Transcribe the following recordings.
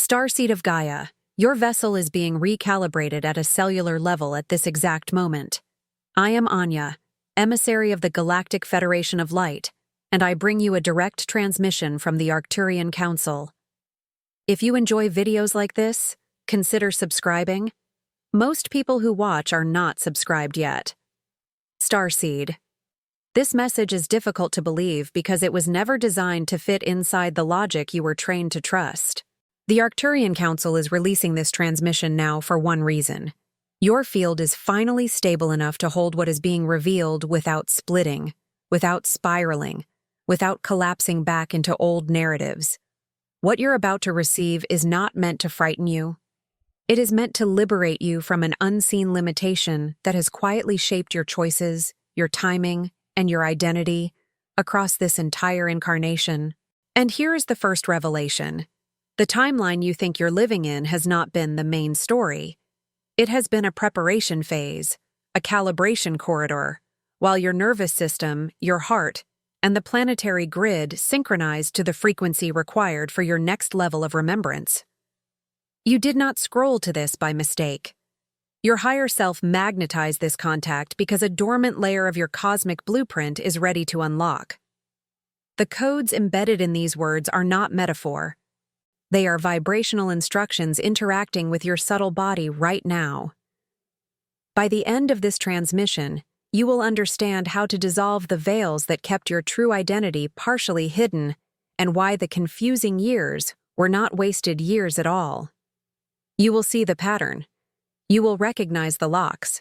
Starseed of Gaia, your vessel is being recalibrated at a cellular level at this exact moment. I am Anya, emissary of the Galactic Federation of Light, and I bring you a direct transmission from the Arcturian Council. If you enjoy videos like this, consider subscribing. Most people who watch are not subscribed yet. Starseed. This message is difficult to believe because it was never designed to fit inside the logic you were trained to trust. The Arcturian Council is releasing this transmission now for one reason. Your field is finally stable enough to hold what is being revealed without splitting, without spiraling, without collapsing back into old narratives. What you're about to receive is not meant to frighten you. It is meant to liberate you from an unseen limitation that has quietly shaped your choices, your timing, and your identity across this entire incarnation. And here is the first revelation. The timeline you think you're living in has not been the main story. It has been a preparation phase, a calibration corridor, while your nervous system, your heart, and the planetary grid synchronized to the frequency required for your next level of remembrance. You did not scroll to this by mistake. Your higher self magnetized this contact because a dormant layer of your cosmic blueprint is ready to unlock. The codes embedded in these words are not metaphor. They are vibrational instructions interacting with your subtle body right now. By the end of this transmission, you will understand how to dissolve the veils that kept your true identity partially hidden and why the confusing years were not wasted years at all. You will see the pattern. You will recognize the locks.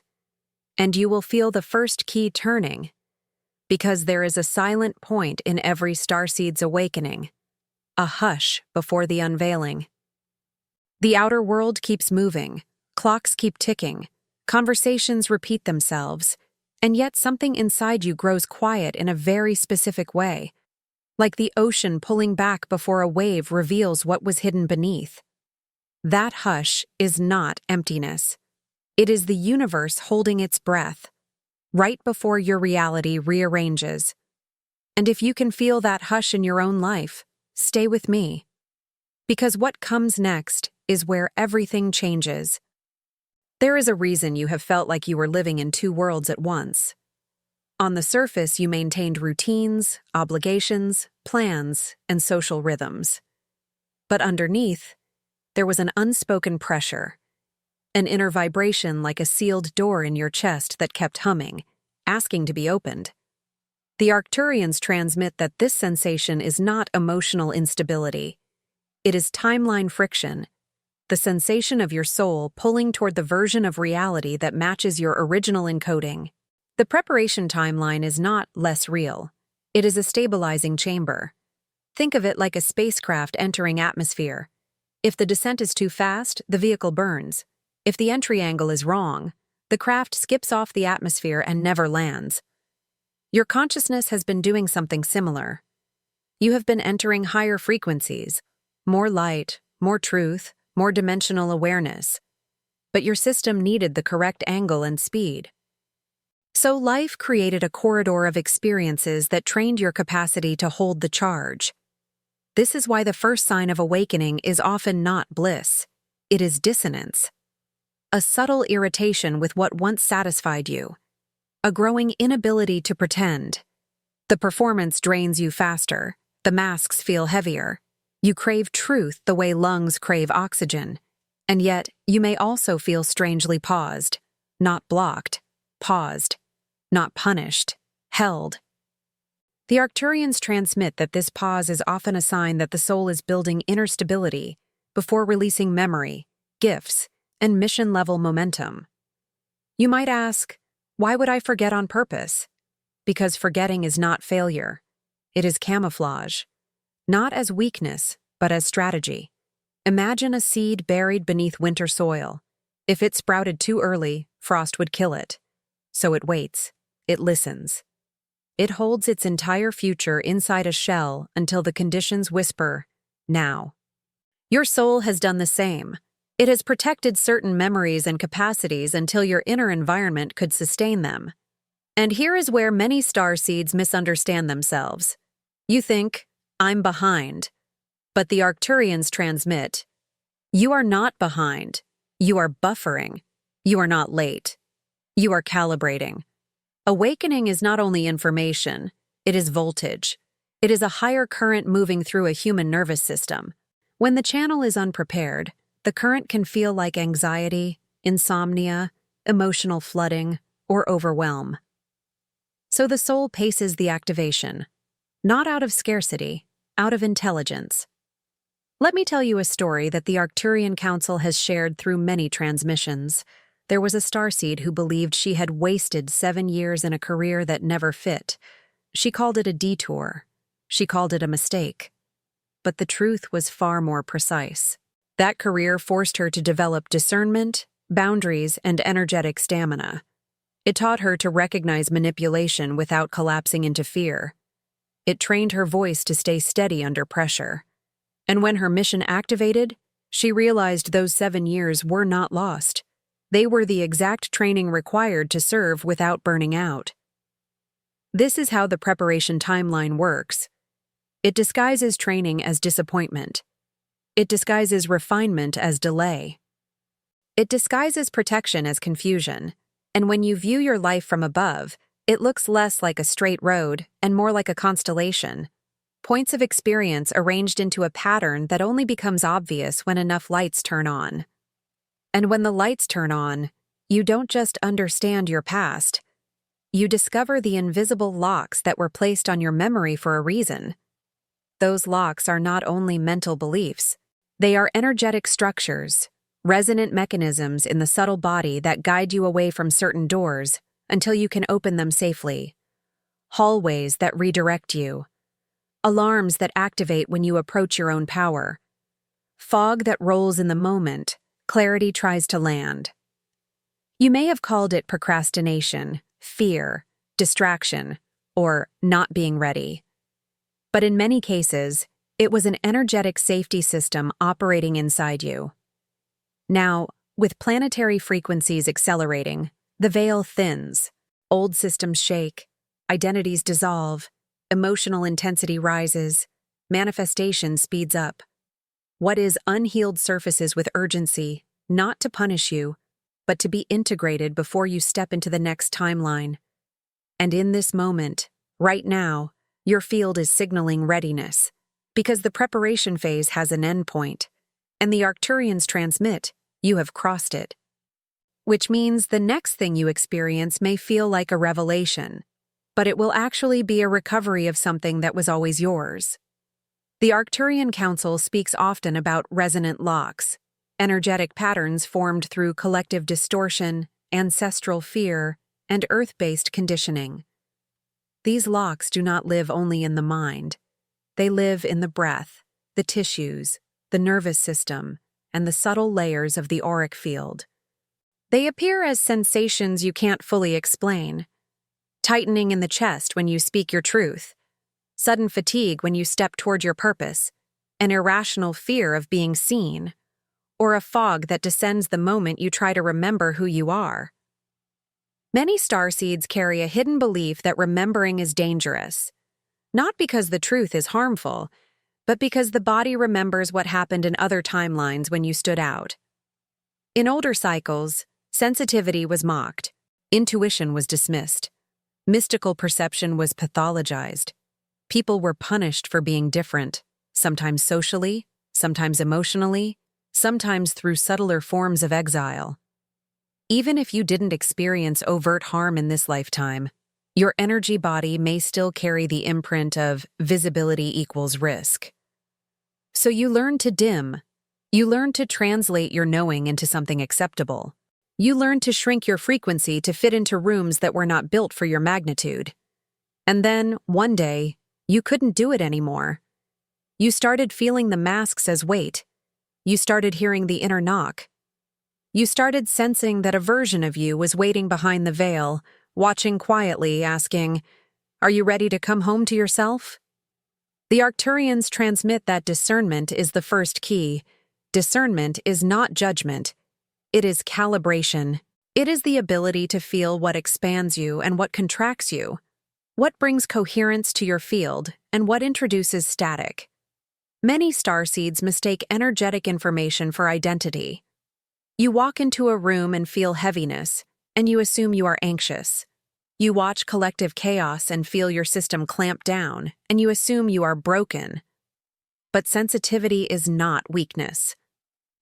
And you will feel the first key turning, because there is a silent point in every Starseed's awakening. A hush before the unveiling. The outer world keeps moving, clocks keep ticking, conversations repeat themselves, and yet something inside you grows quiet in a very specific way, like the ocean pulling back before a wave reveals what was hidden beneath. That hush is not emptiness. It is the universe holding its breath, right before your reality rearranges. And if you can feel that hush in your own life, stay with me. Because what comes next is where everything changes. There is a reason you have felt like you were living in two worlds at once. On the surface, you maintained routines, obligations, plans, and social rhythms. But underneath, there was an unspoken pressure, an inner vibration like a sealed door in your chest that kept humming, asking to be opened. The Arcturians transmit that this sensation is not emotional instability. It is timeline friction, the sensation of your soul pulling toward the version of reality that matches your original encoding. The preparation timeline is not less real. It is a stabilizing chamber. Think of it like a spacecraft entering atmosphere. If the descent is too fast, the vehicle burns. If the entry angle is wrong, the craft skips off the atmosphere and never lands. Your consciousness has been doing something similar. You have been entering higher frequencies, more light, more truth, more dimensional awareness. But your system needed the correct angle and speed. So life created a corridor of experiences that trained your capacity to hold the charge. This is why the first sign of awakening is often not bliss. It is dissonance. A subtle irritation with what once satisfied you. A growing inability to pretend. The performance drains you faster. The masks feel heavier. You crave truth the way lungs crave oxygen. And yet, you may also feel strangely paused. Not blocked. Paused. Not punished. Held. The Arcturians transmit that this pause is often a sign that the soul is building inner stability before releasing memory, gifts, and mission-level momentum. You might ask, why would I forget on purpose? Because forgetting is not failure. It is camouflage. Not as weakness, but as strategy. Imagine a seed buried beneath winter soil. If it sprouted too early, frost would kill it. So it waits. It listens. It holds its entire future inside a shell until the conditions whisper, now. Your soul has done the same. It has protected certain memories and capacities until your inner environment could sustain them. And here is where many starseeds misunderstand themselves. You think, I'm behind. But the Arcturians transmit, You are not behind. You are buffering. You are not late. You are calibrating. Awakening is not only information, it is voltage. It is a higher current moving through a human nervous system. When the channel is unprepared, the current can feel like anxiety, insomnia, emotional flooding, or overwhelm. So the soul paces the activation, not out of scarcity, out of intelligence. Let me tell you a story that the Arcturian Council has shared through many transmissions. There was a Starseed who believed she had wasted 7 years in a career that never fit. She called it a detour. She called it a mistake. But the truth was far more precise. That career forced her to develop discernment, boundaries, and energetic stamina. It taught her to recognize manipulation without collapsing into fear. It trained her voice to stay steady under pressure. And when her mission activated, she realized those 7 years were not lost. They were the exact training required to serve without burning out. This is how the preparation timeline works. It disguises training as disappointment. It disguises refinement as delay. It disguises protection as confusion. And when you view your life from above, it looks less like a straight road and more like a constellation. Points of experience arranged into a pattern that only becomes obvious when enough lights turn on. And when the lights turn on, you don't just understand your past. You discover the invisible locks that were placed on your memory for a reason. Those locks are not only mental beliefs, they are energetic structures, resonant mechanisms in the subtle body that guide you away from certain doors until you can open them safely. Hallways that redirect you. Alarms that activate when you approach your own power. Fog that rolls in the moment clarity tries to land. You may have called it procrastination, fear, distraction, or not being ready. But in many cases, it was an energetic safety system operating inside you. Now, with planetary frequencies accelerating, the veil thins, old systems shake, identities dissolve, emotional intensity rises, manifestation speeds up. What is unhealed surfaces with urgency, not to punish you, but to be integrated before you step into the next timeline. And in this moment, right now, your field is signaling readiness, because the preparation phase has an endpoint, and the Arcturians transmit, you have crossed it. Which means the next thing you experience may feel like a revelation, but it will actually be a recovery of something that was always yours. The Arcturian Council speaks often about resonant locks, energetic patterns formed through collective distortion, ancestral fear, and earth-based conditioning. These locks do not live only in the mind. They live in the breath, the tissues, the nervous system, and the subtle layers of the auric field. They appear as sensations you can't fully explain. Tightening in the chest when you speak your truth, sudden fatigue when you step toward your purpose, an irrational fear of being seen, or a fog that descends the moment you try to remember who you are. Many starseeds carry a hidden belief that remembering is dangerous, not because the truth is harmful, but because the body remembers what happened in other timelines when you stood out. In older cycles, sensitivity was mocked, intuition was dismissed, mystical perception was pathologized. People were punished for being different, sometimes socially, sometimes emotionally, sometimes through subtler forms of exile. Even if you didn't experience overt harm in this lifetime, your energy body may still carry the imprint of visibility equals risk. So you learn to dim. You learn to translate your knowing into something acceptable. You learn to shrink your frequency to fit into rooms that were not built for your magnitude. And then, one day, you couldn't do it anymore. You started feeling the masks as weight. You started hearing the inner knock. You started sensing that a version of you was waiting behind the veil, watching quietly, asking, "Are you ready to come home to yourself?" The Arcturians transmit that discernment is the first key. Discernment is not judgment. It is calibration. It is the ability to feel what expands you and what contracts you, what brings coherence to your field and what introduces static. Many starseeds mistake energetic information for identity. You walk into a room and feel heaviness, and you assume you are anxious. You watch collective chaos and feel your system clamp down, and you assume you are broken. But sensitivity is not weakness.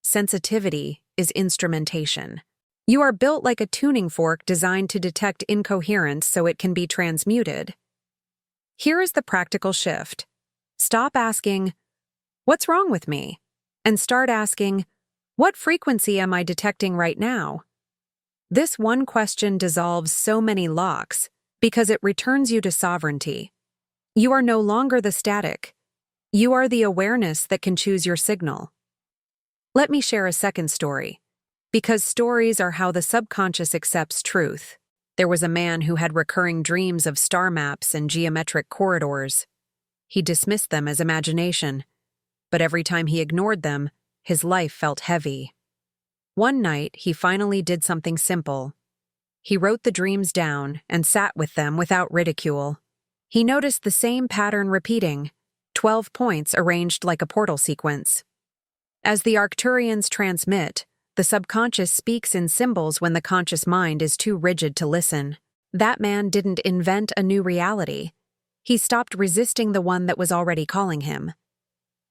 Sensitivity is instrumentation. You are built like a tuning fork designed to detect incoherence so it can be transmuted. Here is the practical shift. Stop asking, "What's wrong with me?" and start asking, "What frequency am I detecting right now?" This one question dissolves so many locks because it returns you to sovereignty. You are no longer the static. You are the awareness that can choose your signal. Let me share a second story, because stories are how the subconscious accepts truth. There was a man who had recurring dreams of star maps and geometric corridors. He dismissed them as imagination, but every time he ignored them, his life felt heavy. One night, he finally did something simple. He wrote the dreams down and sat with them without ridicule. He noticed the same pattern repeating, 12 points arranged like a portal sequence. As the Arcturians transmit, the subconscious speaks in symbols when the conscious mind is too rigid to listen. That man didn't invent a new reality. He stopped resisting the one that was already calling him.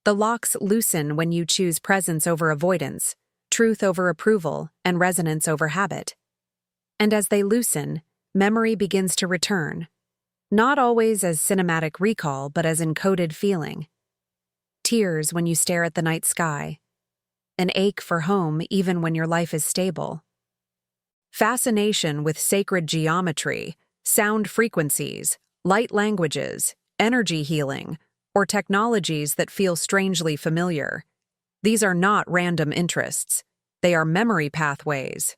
The locks loosen when you choose presence over avoidance, truth over approval, and resonance over habit. And as they loosen, memory begins to return, not always as cinematic recall, but as encoded feeling. Tears when you stare at the night sky. An ache for home even when your life is stable. Fascination with sacred geometry, sound frequencies, light languages, energy healing, or technologies that feel strangely familiar. These are not random interests. They are memory pathways.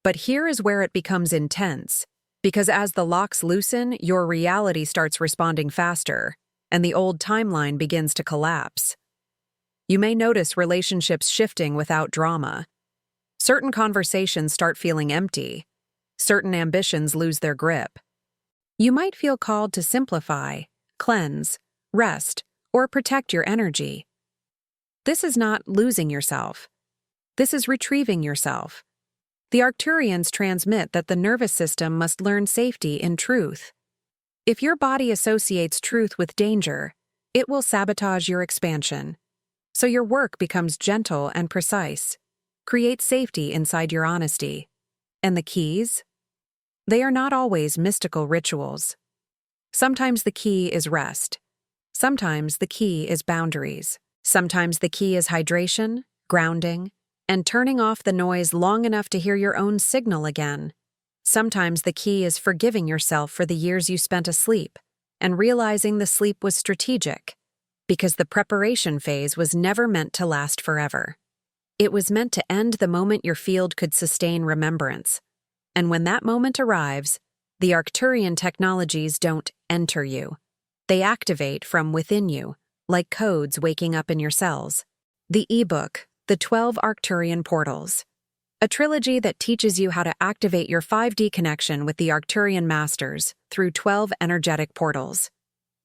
But here is where it becomes intense, because as the locks loosen, your reality starts responding faster, and the old timeline begins to collapse. You may notice relationships shifting without drama. Certain conversations start feeling empty. Certain ambitions lose their grip. You might feel called to simplify, cleanse, rest, or protect your energy. This is not losing yourself. This is retrieving yourself. The Arcturians transmit that the nervous system must learn safety in truth. If your body associates truth with danger, it will sabotage your expansion. So your work becomes gentle and precise. Create safety inside your honesty. And the keys? They are not always mystical rituals. Sometimes the key is rest. Sometimes the key is boundaries. Sometimes the key is hydration, grounding, and turning off the noise long enough to hear your own signal again. Sometimes the key is forgiving yourself for the years you spent asleep and realizing the sleep was strategic, because the preparation phase was never meant to last forever. It was meant to end the moment your field could sustain remembrance. And when that moment arrives, the Arcturian technologies don't enter you. They activate from within you, like codes waking up in your cells. The ebook, The 12 Arcturian Portals. A trilogy that teaches you how to activate your 5D connection with the Arcturian masters through 12 energetic portals.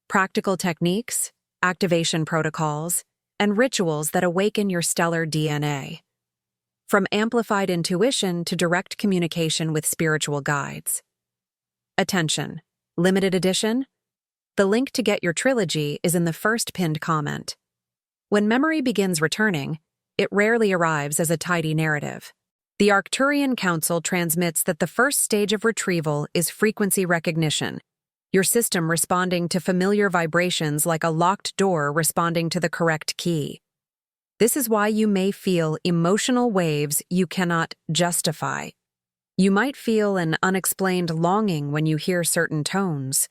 Practical techniques, activation protocols, and rituals that awaken your stellar DNA. From amplified intuition to direct communication with spiritual guides. Attention! Limited edition? The link to get your trilogy is in the first pinned comment. When memory begins returning, it rarely arrives as a tidy narrative. The Arcturian Council transmits that the first stage of retrieval is frequency recognition, your system responding to familiar vibrations like a locked door responding to the correct key. This is why you may feel emotional waves you cannot justify. You might feel an unexplained longing when you hear certain tones.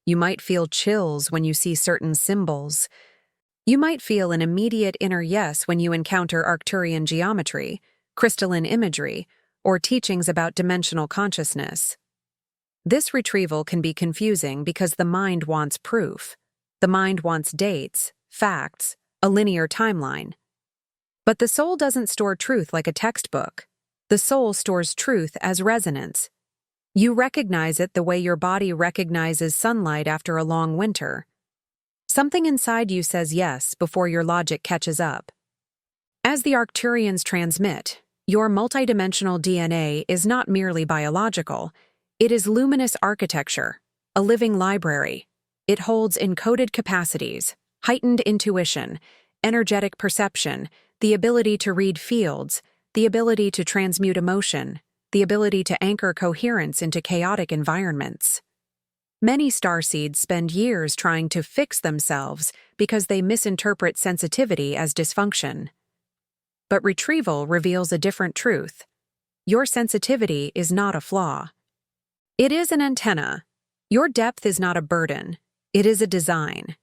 You might feel chills when you see certain symbols. You might feel an immediate inner yes when you encounter Arcturian geometry, crystalline imagery, or teachings about dimensional consciousness. This retrieval can be confusing because the mind wants proof. The mind wants dates, facts, a linear timeline. But the soul doesn't store truth like a textbook. The soul stores truth as resonance. You recognize it the way your body recognizes sunlight after a long winter. Something inside you says yes before your logic catches up. As the Arcturians transmit, your multidimensional DNA is not merely biological, it is luminous architecture, a living library. It holds encoded capacities, heightened intuition, energetic perception, the ability to read fields, the ability to transmute emotion, the ability to anchor coherence into chaotic environments. Many starseeds spend years trying to fix themselves because they misinterpret sensitivity as dysfunction. But retrieval reveals a different truth. Your sensitivity is not a flaw. It is an antenna. Your depth is not a burden. It is a design.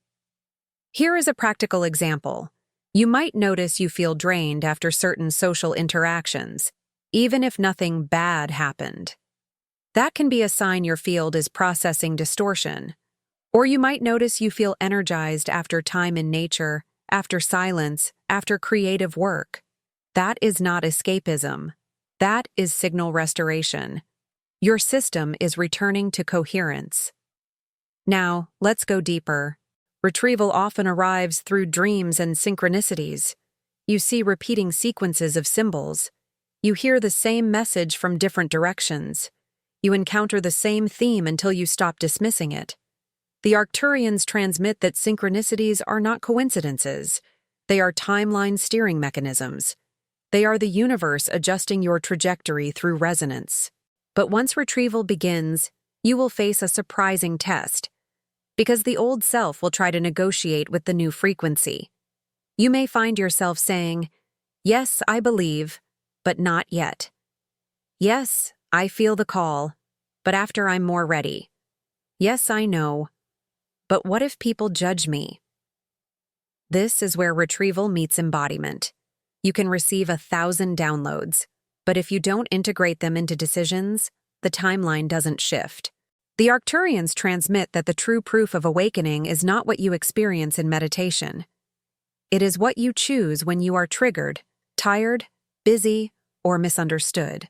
Here is a practical example. You might notice you feel drained after certain social interactions, even if nothing bad happened. That can be a sign your field is processing distortion. Or you might notice you feel energized after time in nature, after silence, after creative work. That is not escapism. That is signal restoration. Your system is returning to coherence. Now, let's go deeper. Retrieval often arrives through dreams and synchronicities. You see repeating sequences of symbols. You hear the same message from different directions. You encounter the same theme until you stop dismissing it. The Arcturians transmit that synchronicities are not coincidences. They are timeline steering mechanisms. They are the universe adjusting your trajectory through resonance. But once retrieval begins, you will face a surprising test, because the old self will try to negotiate with the new frequency. You may find yourself saying, "Yes, I believe, but not yet. Yes, I feel the call, but after I'm more ready. Yes, I know, but what if people judge me?" This is where retrieval meets embodiment. You can receive 1,000 downloads, but if you don't integrate them into decisions, the timeline doesn't shift. The Arcturians transmit that the true proof of awakening is not what you experience in meditation. It is what you choose when you are triggered, tired, busy, or misunderstood.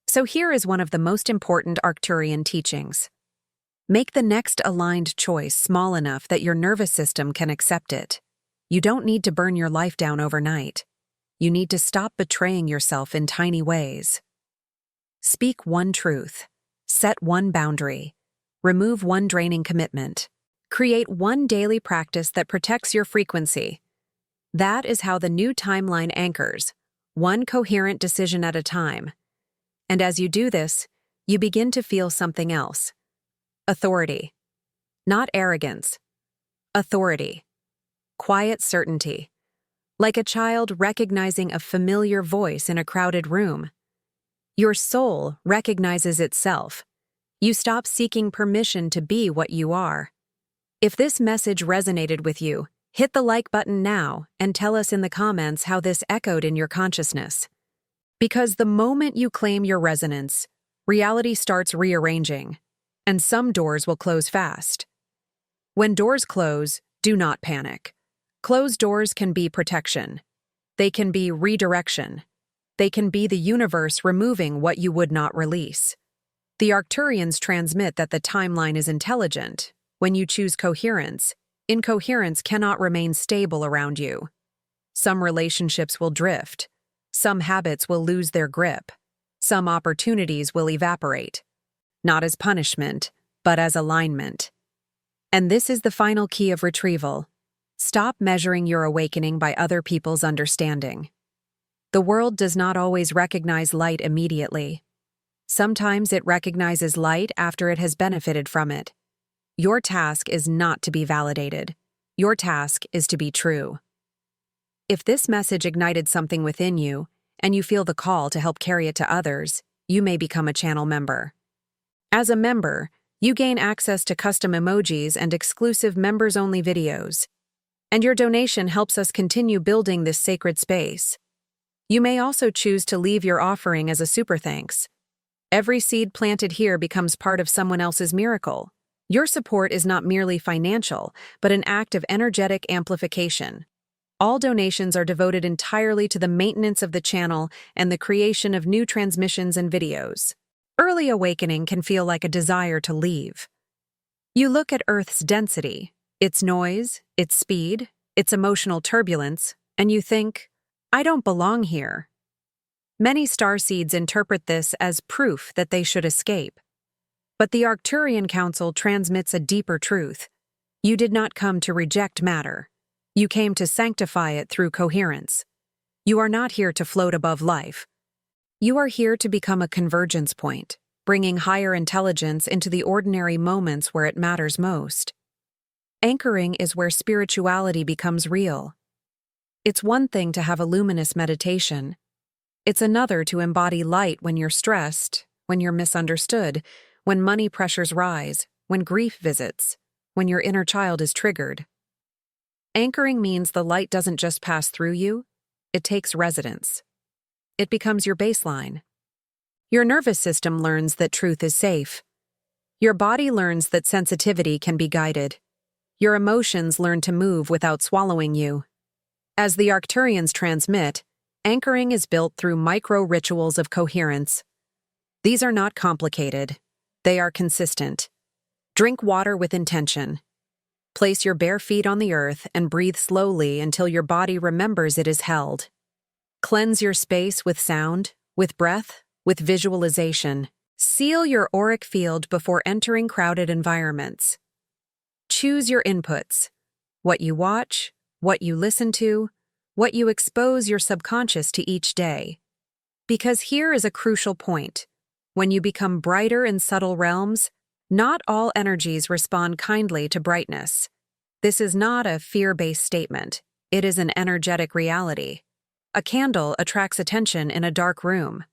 So here is one of the most important Arcturian teachings. Make the next aligned choice small enough that your nervous system can accept it. You don't need to burn your life down overnight. You need to stop betraying yourself in tiny ways. Speak one truth. Set one boundary. Remove one draining commitment. Create one daily practice that protects your frequency. That is how the new timeline anchors, one coherent decision at a time. And as you do this, you begin to feel something else. Authority. Not arrogance. Authority. Quiet certainty. Like a child recognizing a familiar voice in a crowded room. Your soul recognizes itself. You stop seeking permission to be what you are. If this message resonated with you, hit the like button now and tell us in the comments how this echoed in your consciousness. Because the moment you claim your resonance, reality starts rearranging, and some doors will close fast. When doors close, do not panic. Closed doors can be protection. They can be redirection. They can be the universe removing what you would not release. The Arcturians transmit that the timeline is intelligent. When you choose coherence, incoherence cannot remain stable around you. Some relationships will drift. Some habits will lose their grip. Some opportunities will evaporate. Not as punishment, but as alignment. And this is the final key of retrieval. Stop measuring your awakening by other people's understanding. The world does not always recognize light immediately. Sometimes it recognizes light after it has benefited from it. Your task is not to be validated. Your task is to be true. If this message ignited something within you, and you feel the call to help carry it to others, you may become a channel member. As a member, you gain access to custom emojis and exclusive members-only videos. And your donation helps us continue building this sacred space. You may also choose to leave your offering as a super thanks. Every seed planted here becomes part of someone else's miracle. Your support is not merely financial, but an act of energetic amplification. All donations are devoted entirely to the maintenance of the channel and the creation of new transmissions and videos. Early awakening can feel like a desire to leave. You look at Earth's density. its noise, its speed, its emotional turbulence, and you think, I don't belong here. Many starseeds interpret this as proof that they should escape. But the Arcturian Council transmits a deeper truth. You did not come to reject matter. You came to sanctify it through coherence. You are not here to float above life. You are here to become a convergence point, bringing higher intelligence into the ordinary moments where it matters most. Anchoring is where spirituality becomes real. It's one thing to have a luminous meditation. It's another to embody light when you're stressed, when you're misunderstood, when money pressures rise, when grief visits, when your inner child is triggered. Anchoring means the light doesn't just pass through you, it takes residence. It becomes your baseline. Your nervous system learns that truth is safe. Your body learns that sensitivity can be guided. Your emotions learn to move without swallowing you. As the Arcturians transmit, anchoring is built through micro-rituals of coherence. These are not complicated. They are consistent. Drink water with intention. Place your bare feet on the earth and breathe slowly until your body remembers it is held. Cleanse your space with sound, with breath, with visualization. Seal your auric field before entering crowded environments. Choose your inputs: what you watch, what you listen to, what you expose your subconscious to each day. Because here is a crucial point. When you become brighter in subtle realms, not all energies respond kindly to brightness. This is not a fear-based statement. It is an energetic reality. A candle attracts attention in a dark room.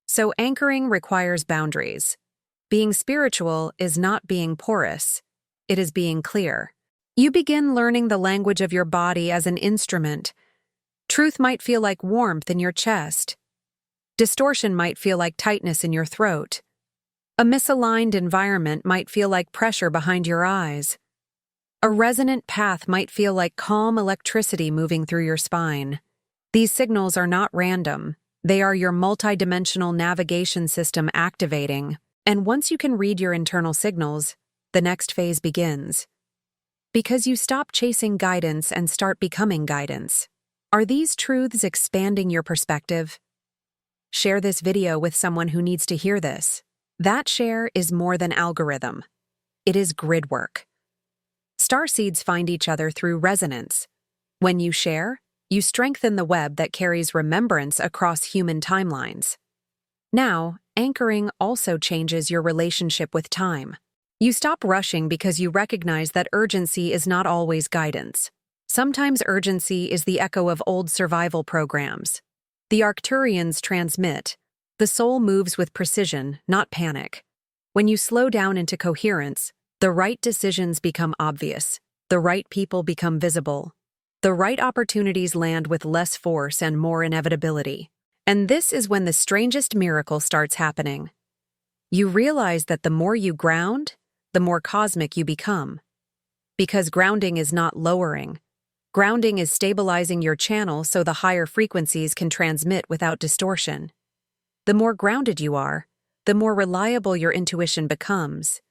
So anchoring requires boundaries. Being spiritual is not being porous. It is being clear. You begin learning the language of your body as an instrument. Truth might feel like warmth in your chest. Distortion might feel like tightness in your throat. A misaligned environment might feel like pressure behind your eyes. A resonant path might feel like calm electricity moving through your spine. These signals are not random. They are your multidimensional navigation system activating. And once you can read your internal signals, the next phase begins. Because you stop chasing guidance and start becoming guidance. Are these truths expanding your perspective? Share this video with someone who needs to hear this. That share is more than algorithm. It is grid work. Starseeds find each other through resonance. When you share, you strengthen the web that carries remembrance across human timelines. Now, anchoring also changes your relationship with time. You stop rushing because you recognize that urgency is not always guidance. Sometimes urgency is the echo of old survival programs. The Arcturians transmit. The soul moves with precision, not panic. When you slow down into coherence, the right decisions become obvious. The right people become visible. The right opportunities land with less force and more inevitability. And this is when the strangest miracle starts happening. You realize that the more you ground, the more cosmic you become. Because grounding is not lowering. Grounding is stabilizing your channel so the higher frequencies can transmit without distortion. The more grounded you are, the more reliable your intuition becomes.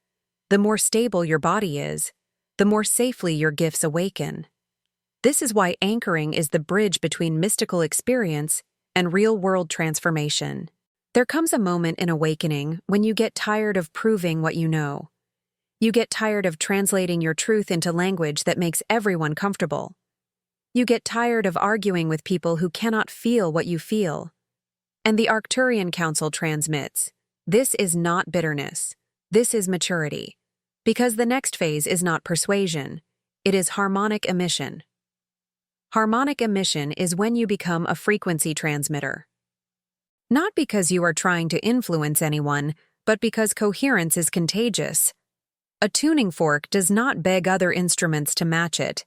The more stable your body is, the more safely your gifts awaken. This is why anchoring is the bridge between mystical experience and real-world transformation. There comes a moment in awakening when you get tired of proving what you know. You get tired of translating your truth into language that makes everyone comfortable. You get tired of arguing with people who cannot feel what you feel. And the Arcturian Council transmits, this is not bitterness. This is maturity. Because the next phase is not persuasion. It is harmonic emission. Harmonic emission is when you become a frequency transmitter. Not because you are trying to influence anyone, but because coherence is contagious. A tuning fork does not beg other instruments to match it.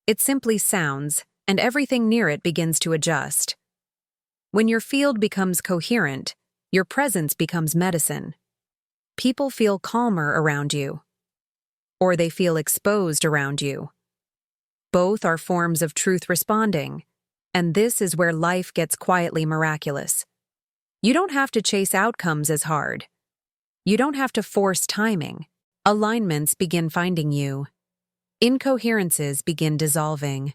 It simply sounds, and everything near it begins to adjust. When your field becomes coherent, your presence becomes medicine. People feel calmer around you. Or they feel exposed around you. Both are forms of truth responding, and this is where life gets quietly miraculous. You don't have to chase outcomes as hard. You don't have to force timing. Alignments begin finding you. Incoherences begin dissolving.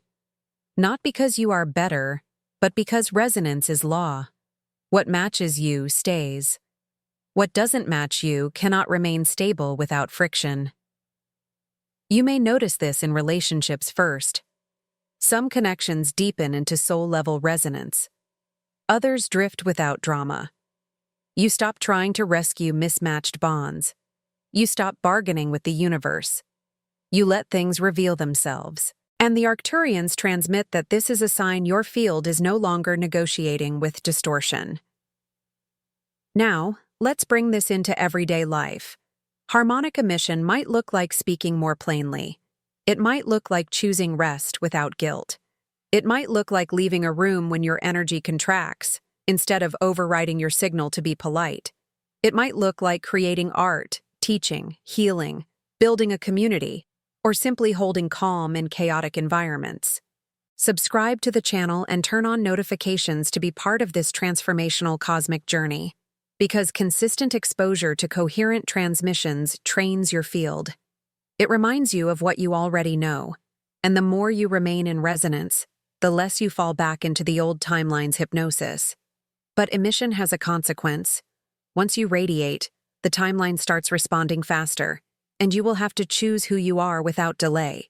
Not because you are better, but because resonance is law. What matches you stays. What doesn't match you cannot remain stable without friction. You may notice this in relationships first. Some connections deepen into soul-level resonance. Others drift without drama. You stop trying to rescue mismatched bonds. You stop bargaining with the universe. You let things reveal themselves. And the Arcturians transmit that this is a sign your field is no longer negotiating with distortion. Now, let's bring this into everyday life. Harmonic emission might look like speaking more plainly. It might look like choosing rest without guilt. It might look like leaving a room when your energy contracts, instead of overriding your signal to be polite. It might look like creating art, teaching, healing, building a community, or simply holding calm in chaotic environments. Subscribe to the channel and turn on notifications to be part of this transformational cosmic journey, because consistent exposure to coherent transmissions trains your field. It reminds you of what you already know, and the more you remain in resonance, the less you fall back into the old timeline's hypnosis. But emission has a consequence. Once you radiate, the timeline starts responding faster, and you will have to choose who you are without delay.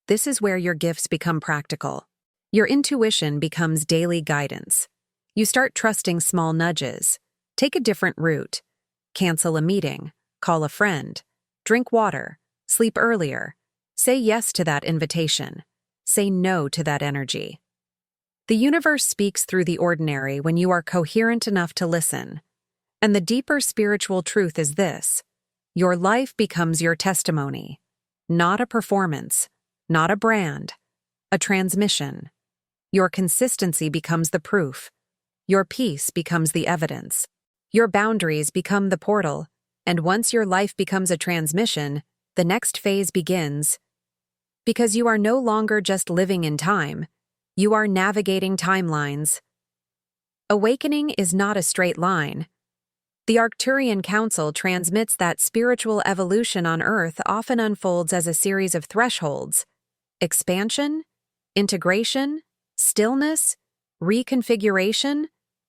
This is where your gifts become practical. Your intuition becomes daily guidance. You start trusting small nudges. Take a different route. Cancel a meeting. Call a friend. Drink water. Sleep earlier. Say yes to that invitation. Say no to that energy. The universe speaks through the ordinary when you are coherent enough to listen. And the deeper spiritual truth is this: your life becomes your testimony, not a performance, not a brand, a transmission. Your consistency becomes the proof. Your peace becomes the evidence. Your boundaries become the portal, and once your life becomes a transmission, the next phase begins. Because you are no longer just living in time, you are navigating timelines. Awakening is not a straight line. The Arcturian Council transmits that spiritual evolution on Earth often unfolds as a series of thresholds: expansion, integration, stillness, reconfiguration,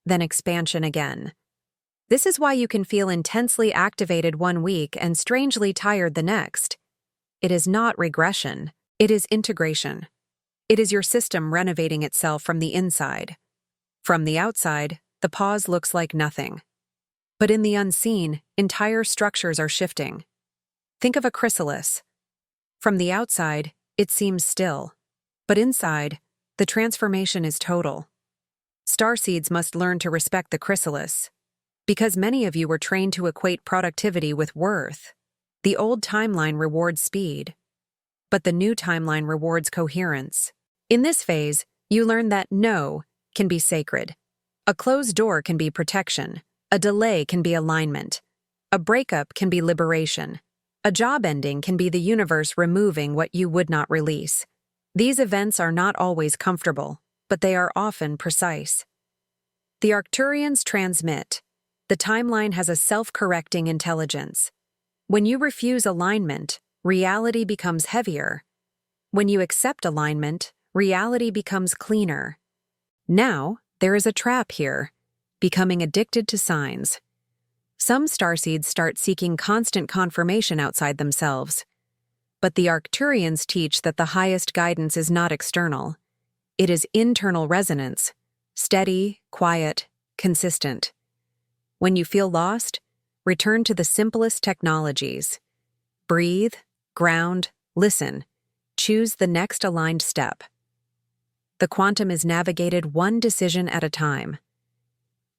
then expansion again. This is why you can feel intensely activated one week and strangely tired the next. It is not regression, it is integration. It is your system renovating itself from the inside. From the outside, the pause looks like nothing. But in the unseen, entire structures are shifting. Think of a chrysalis. From the outside, it seems still. But inside, the transformation is total. Starseeds must learn to respect the chrysalis. Because many of you were trained to equate productivity with worth. The old timeline rewards speed. But the new timeline rewards coherence. In this phase, you learn that no can be sacred. A closed door can be protection. A delay can be alignment. A breakup can be liberation. A job ending can be the universe removing what you would not release. These events are not always comfortable, but they are often precise. The Arcturians transmit. The timeline has a self-correcting intelligence. When you refuse alignment, reality becomes heavier. When you accept alignment, reality becomes cleaner. Now, there is a trap here. Becoming addicted to signs. Some starseeds start seeking constant confirmation outside themselves. But the Arcturians teach that the highest guidance is not external. It is internal resonance, steady, quiet, consistent. When you feel lost, return to the simplest technologies. Breathe, ground, listen. Choose the next aligned step. The quantum is navigated one decision at a time.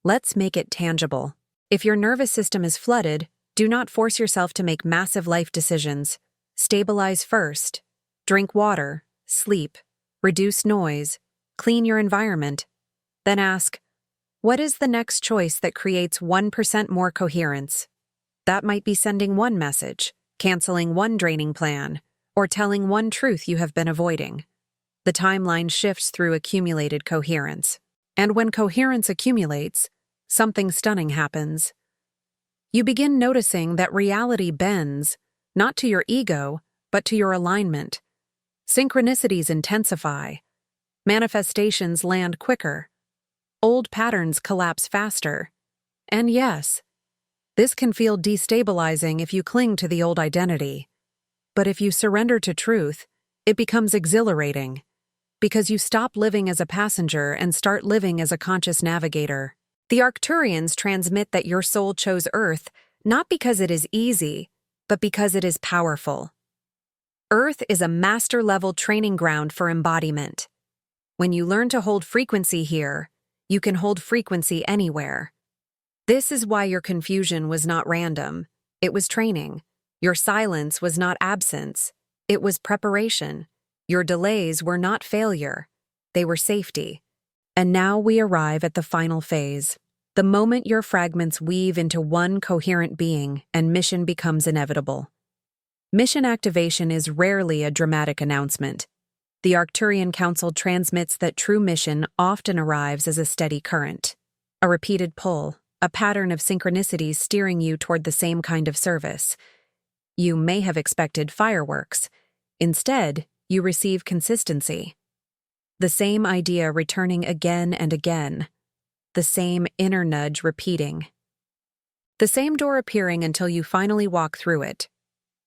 Let's make it tangible. If your nervous system is flooded, do not force yourself to make massive life decisions. Stabilize first. Drink water, sleep, reduce noise, clean your environment. Then ask, what is the next choice that creates 1% more coherence? That might be sending one message, canceling one draining plan, or telling one truth you have been avoiding. The timeline shifts through accumulated coherence. And when coherence accumulates, something stunning happens. You begin noticing that reality bends, not to your ego, but to your alignment. Synchronicities intensify. Manifestations land quicker. Old patterns collapse faster. And yes, this can feel destabilizing if you cling to the old identity. But if you surrender to truth, it becomes exhilarating, because you stop living as a passenger and start living as a conscious navigator. The Arcturians transmit that your soul chose Earth not because it is easy, but because it is powerful. Earth is a master-level training ground for embodiment. When you learn to hold frequency here, you can hold frequency anywhere. This is why your confusion was not random. It was training. Your silence was not absence. It was preparation. Your delays were not failure. They were safety. And now we arrive at the final phase, the moment your fragments weave into one coherent being and mission becomes inevitable. Mission activation is rarely a dramatic announcement. The Arcturian Council transmits that true mission often arrives as a steady current, a repeated pull, a pattern of synchronicities steering you toward the same kind of service. You may have expected fireworks. Instead, you receive consistency. The same idea returning again and again. The same inner nudge repeating. The same door appearing until you finally walk through it.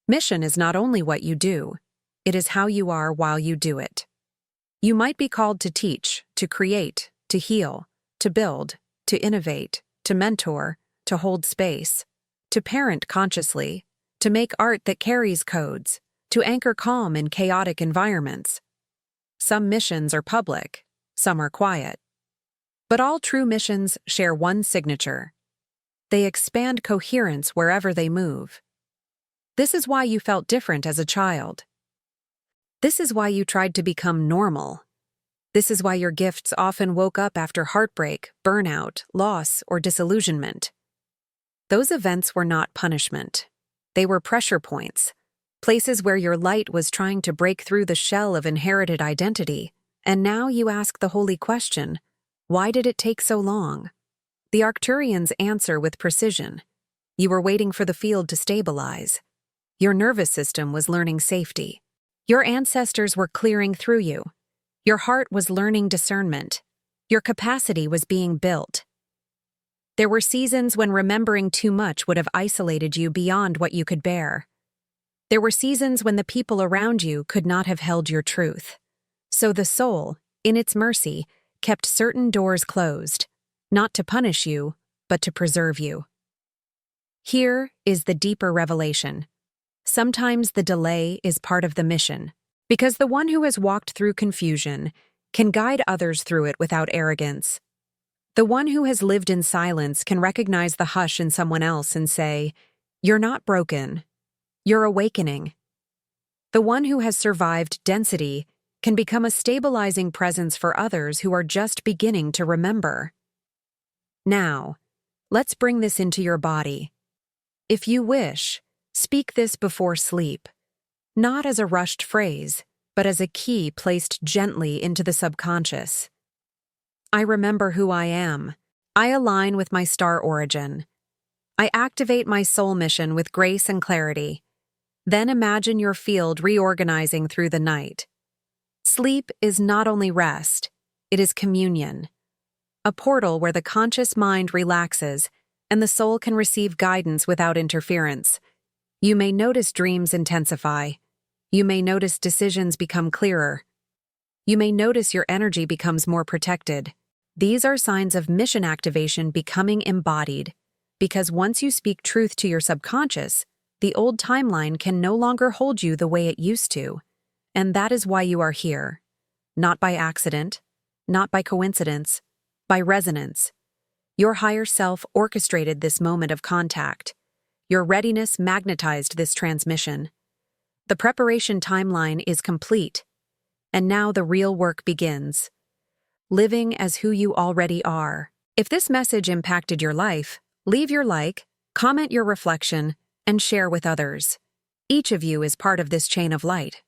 Mission is not only what you do, it is how you are while you do it. You might be called to teach, to create, to heal, to build, to innovate, to mentor, to hold space, to parent consciously, to make art that carries codes, to anchor calm in chaotic environments. Some missions are public, some are quiet. But all true missions share one signature. They expand coherence wherever they move. This is why you felt different as a child. This is why you tried to become normal. This is why your gifts often woke up after heartbreak, burnout, loss, or disillusionment. Those events were not punishment. They were pressure points, places where your light was trying to break through the shell of inherited identity, and now you ask the holy question, why did it take so long? The Arcturians answer with precision. You were waiting for the field to stabilize. Your nervous system was learning safety. Your ancestors were clearing through you. Your heart was learning discernment. Your capacity was being built. There were seasons when remembering too much would have isolated you beyond what you could bear. There were seasons when the people around you could not have held your truth. So the soul, in its mercy, kept certain doors closed, not to punish you, but to preserve you. Here is the deeper revelation. Sometimes the delay is part of the mission, because the one who has walked through confusion can guide others through it without arrogance. The one who has lived in silence can recognize the hush in someone else and say, "You're not broken. You're awakening." The one who has survived density can become a stabilizing presence for others who are just beginning to remember. Now, let's bring this into your body. If you wish, speak this before sleep, not as a rushed phrase, but as a key placed gently into the subconscious. I remember who I am. I align with my star origin. I activate my soul mission with grace and clarity. Then imagine your field reorganizing through the night. Sleep is not only rest, it is communion. A portal where the conscious mind relaxes and the soul can receive guidance without interference. You may notice dreams intensify. You may notice decisions become clearer. You may notice your energy becomes more protected. These are signs of mission activation becoming embodied, because once you speak truth to your subconscious, the old timeline can no longer hold you the way it used to. And that is why you are here. Not by accident, not by coincidence, by resonance. Your higher self orchestrated this moment of contact. Your readiness magnetized this transmission. The preparation timeline is complete, and now the real work begins. Living as who you already are. If this message impacted your life, leave your like, comment your reflection, and share with others. Each of you is part of this chain of light.